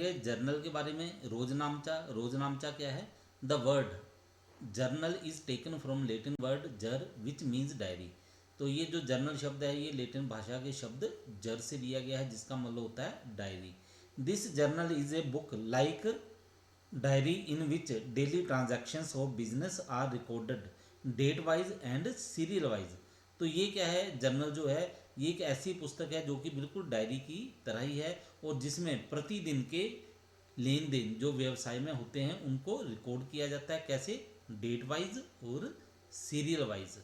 पढ़ेंगे जर्नल के बारे में। रोजनामचा, रोजनामचा क्या है? The word journal is taken from Latin word जर विच मीन्स डायरी। तो ये जो जर्नल शब्द है ये लेटिन भाषा के शब्द जर से लिया गया है, जिसका मतलब होता है diary. This journal is a book like diary in which daily transactions of business are recorded date wise and serial wise. तो ये क्या है? जर्नल जो है ये एक ऐसी पुस्तक है जो कि बिल्कुल डायरी की तरह ही है, और जिसमें प्रतिदिन के लेन देन जो व्यवसाय में होते हैं उनको रिकॉर्ड किया जाता है। कैसे? डेट वाइज और सीरियल वाइज।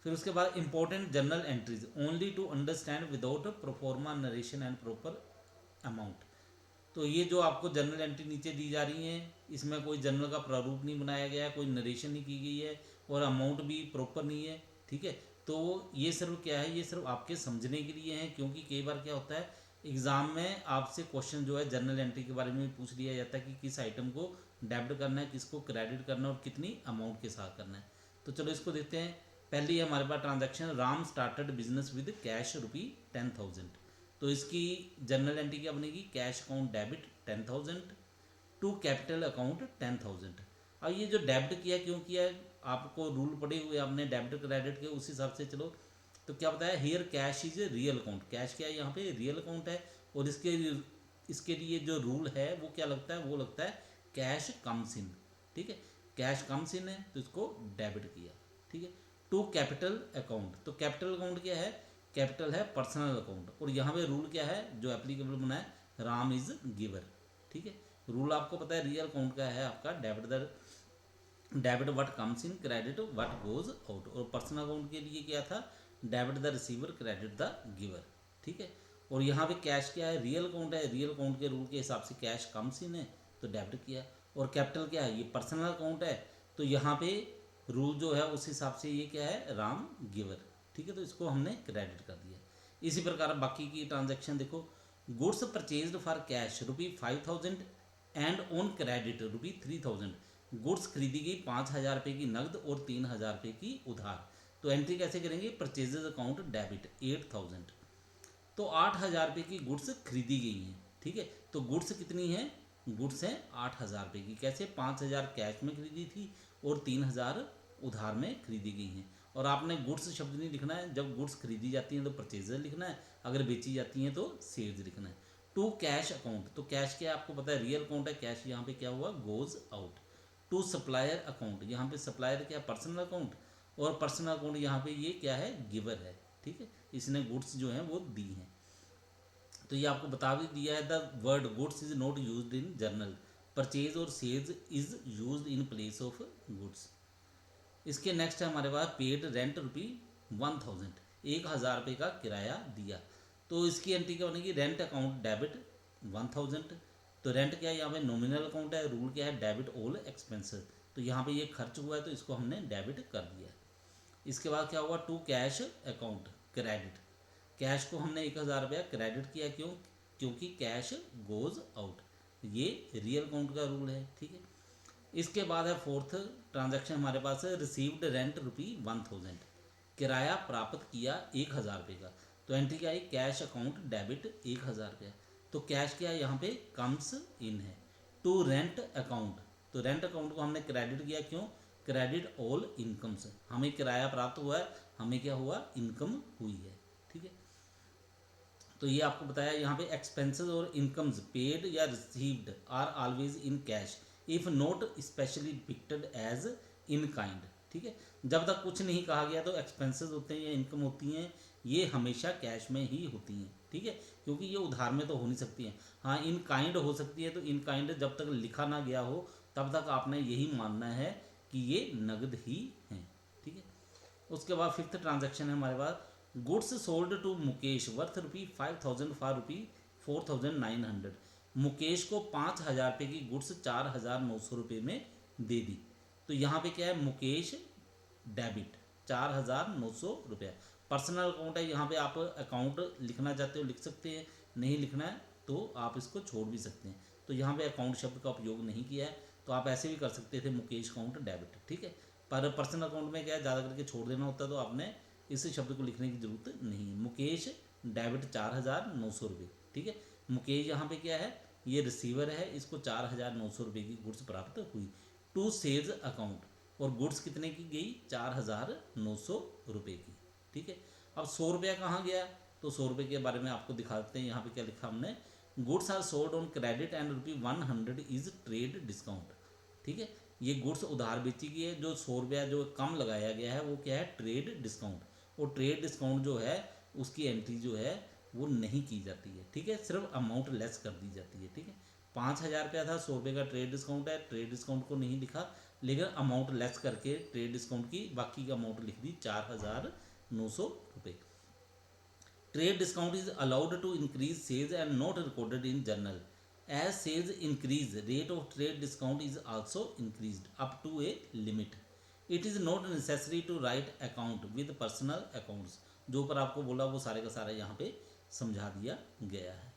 फिर उसके बाद important journal entries only to understand without proforma narration and proper amount. तो ये जो आपको जर्नल एंट्री नीचे दी जा रही हैं, इसमें कोई जर्नल का प्रारूप नहीं बनाया गया है, कोई नरेशन नहीं की गई है, और अमाउंट भी प्रॉपर नहीं है। ठीक है, तो ये सिर्फ क्या है? ये सिर्फ आपके समझने के लिए है, क्योंकि कई बार क्या होता है एग्जाम में आपसे क्वेश्चन जो है जर्नल एंट्री के बारे में पूछ लिया जाता है कि किस आइटम को डेबिट करना है, किसको क्रेडिट करना है और कितनी अमाउंट के साथ करना है। तो चलो इसको देखते हैं। पहली है हमारे पास transaction, Ram started business with cash ₹10,000। तो इसकी जर्नल एंट्री क्या बनेगी? Cash account debit 10,000 to capital account 10,000। अब ये जो डेबिट किया क्यों किया है? आपको रूल पड़े हुए आपने डेबिट क्रेडिट के, उस हिसाब से चलो। तो क्या बताया? Here cash is a real account. Cash क्या है? यहाँ पे रियल अकाउंट है, और इसके लिए जो रूल है वो क्या लगता है? वो लगता है कैश कम्स इन। ठीक है, कैश कम्स इन है तो इसको डेबिट किया। ठीक है, टू कैपिटल अकाउंट। तो कैपिटल अकाउंट क्या है? कैपिटल है पर्सनल अकाउंट, और यहाँ पे रूल क्या है जो एप्लीकेबल बना है? Ram is giver. ठीक है, रूल आपको पता है रियल अकाउंट का है आपका debit what comes in, credit what goes out. और पर्सनल अकाउंट के लिए क्या था? Debit the receiver, credit the giver. ठीक है, और यहाँ पे कैश क्या है? रियल अकाउंट है, रियल अकाउंट के रूल के हिसाब से कैश कम्स इन है तो डेबिट किया। और कैपिटल क्या है? ये पर्सनल अकाउंट है, तो यहाँ पे रूल जो है उस हिसाब से ये क्या है? राम गिवर। ठीक है, तो इसको हमने क्रेडिट कर दिया। इसी प्रकार बाकी की ट्रांजैक्शन देखो। Goods purchased for cash ₹5,000 and on credit ₹3,000। Goods खरीदी गई 5,000 की नकद और 3,000 की उधार। तो एंट्री कैसे करेंगे? Purchases account debit 8,000। तो 8,000 की गुड्स खरीदी गई हैं। ठीक है, तो गुड्स कितनी है? गुड्स हैं 8,000 की। कैसे? 5,000 कैश में खरीदी थी और 3,000 उधार में खरीदी गई हैं। और आपने गुड्स शब्द नहीं लिखना है, जब गुड्स खरीदी जाती हैं तो परचेजर लिखना है, अगर बेची जाती हैं तो सेल्स लिखना है। टू कैश अकाउंट, तो कैश क्या है आपको पता है? रियल अकाउंट है। कैश यहाँ पे क्या हुआ? Goes out. To supplier account, यहाँ पे सप्लायर क्या? पर्सनल अकाउंट, और पर्सनल अकाउंट यहाँ पे ये क्या है? गिवर है। ठीक है, इसने गुड्स जो हैं वो दी हैं। तो ये आपको बता भी दिया है। The word goods is not used in journal. Purchase और sales is used in place of goods. इसके नेक्स्ट है हमारे पास पेड रेंट ₹1,000। 1,000 का किराया दिया। तो इसकी एंट्री क्या बनेगी? Rent account debit 1,000। तो रेंट क्या है? यहाँ पे नॉमिनल अकाउंट है, रूल क्या है? Debit all expenses. तो यहाँ पे ये खर्च हुआ है तो इसको हमने डेबिट कर दिया है। इसके बाद क्या हुआ? To cash account credit. Cash को हमने 1,000 क्रेडिट किया। क्यों? क्योंकि कैश गोज आउट। ये रियल अकाउंट का रूल है। ठीक है, इसके बाद है फोर्थ ट्रांजैक्शन हमारे पास है रिसीव्ड रेंट ₹1,000। किराया प्राप्त किया 1,000 का। तो एंट्री क्या है? Cash account debit 1,000। तो कैश क्या है? यहाँ पे कम्स इन है। टू रेंट अकाउंट, तो रेंट अकाउंट को हमने क्रेडिट किया। क्यों? Credit all incomes. हमें किराया प्राप्त हुआ है, हमें क्या हुआ? इनकम हुई है। ठीक है, तो ये आपको बताया यहाँ पे एक्सपेंसेस और इनकम्स पेड या received are always in cash if not specially depicted as in kind. ठीक है, जब तक कुछ नहीं कहा गया तो एक्सपेंसेस होते हैं या इनकम होती हैं ये हमेशा कैश में ही होती हैं। ठीक है, क्योंकि ये उधार में तो हो नहीं सकती हैं। हाँ, इन काइंड हो सकती है। तो इन काइंड जब तक लिखा ना गया हो तब तक आपने यही मानना है कि ये नगद ही हैं। ठीक है, उसके बाद फिफ्थ ट्रांजैक्शन है हमारे पास goods sold to Mukesh worth ₹5,000 for ₹4,900। Mukesh को 5,000 की गुड्स 4,900 में दे दी। तो यहाँ पे क्या है? मुकेश डेबिट 4,900। पर्सनल अकाउंट है, यहाँ पे आप अकाउंट लिखना चाहते हो लिख सकते हैं, नहीं लिखना है तो आप इसको छोड़ भी सकते हैं। तो यहाँ पे अकाउंट शब्द का उपयोग नहीं किया है, तो आप ऐसे भी कर सकते थे मुकेश अकाउंट डेबिट। ठीक है, पर पर्सनल अकाउंट में क्या है? ज़्यादा करके छोड़ देना होता है, तो आपने इस शब्द को लिखने की जरूरत नहीं है। मुकेश डेबिट 4,900। ठीक है, मुकेश यहाँ पे क्या है, ये रिसीवर है, इसको 4,900 रुपये की गुड्स प्राप्त हुई टू सेल्स अकाउंट, और गुड्स कितने की गई, 4,900 रुपये की। ठीक है, अब 100 रुपया कहाँ गया, तो 100 रुपये के बारे में आपको दिखा देते हैं। यहाँ पे क्या लिखा हमने, goods are sold on credit and ₹100 is trade discount. ठीक है, ये गुड्स उधार बेची गई है, जो 100 रुपया जो कम लगाया गया है वो क्या है, ट्रेड डिस्काउंट। और ट्रेड डिस्काउंट जो है उसकी एंट्री जो है वो नहीं की जाती है। ठीक है, सिर्फ अमाउंट लेस कर दी जाती है। ठीक है, 5,000 रुपया था, 100 रुपये का ट्रेड डिस्काउंट है, ट्रेड डिस्काउंट को नहीं लिखा, लेकिन अमाउंट लेस करके ट्रेड डिस्काउंट की बाकी का अमाउंट लिख दी 4,900 रुपये। Trade discount is allowed to increase sales and not recorded in journal. As sales increase, rate of trade discount is also increased up to a limit. It is not necessary to write account with personal accounts. जो पर आपको बोला वो सारे का सारा यहाँ पे समझा दिया गया है।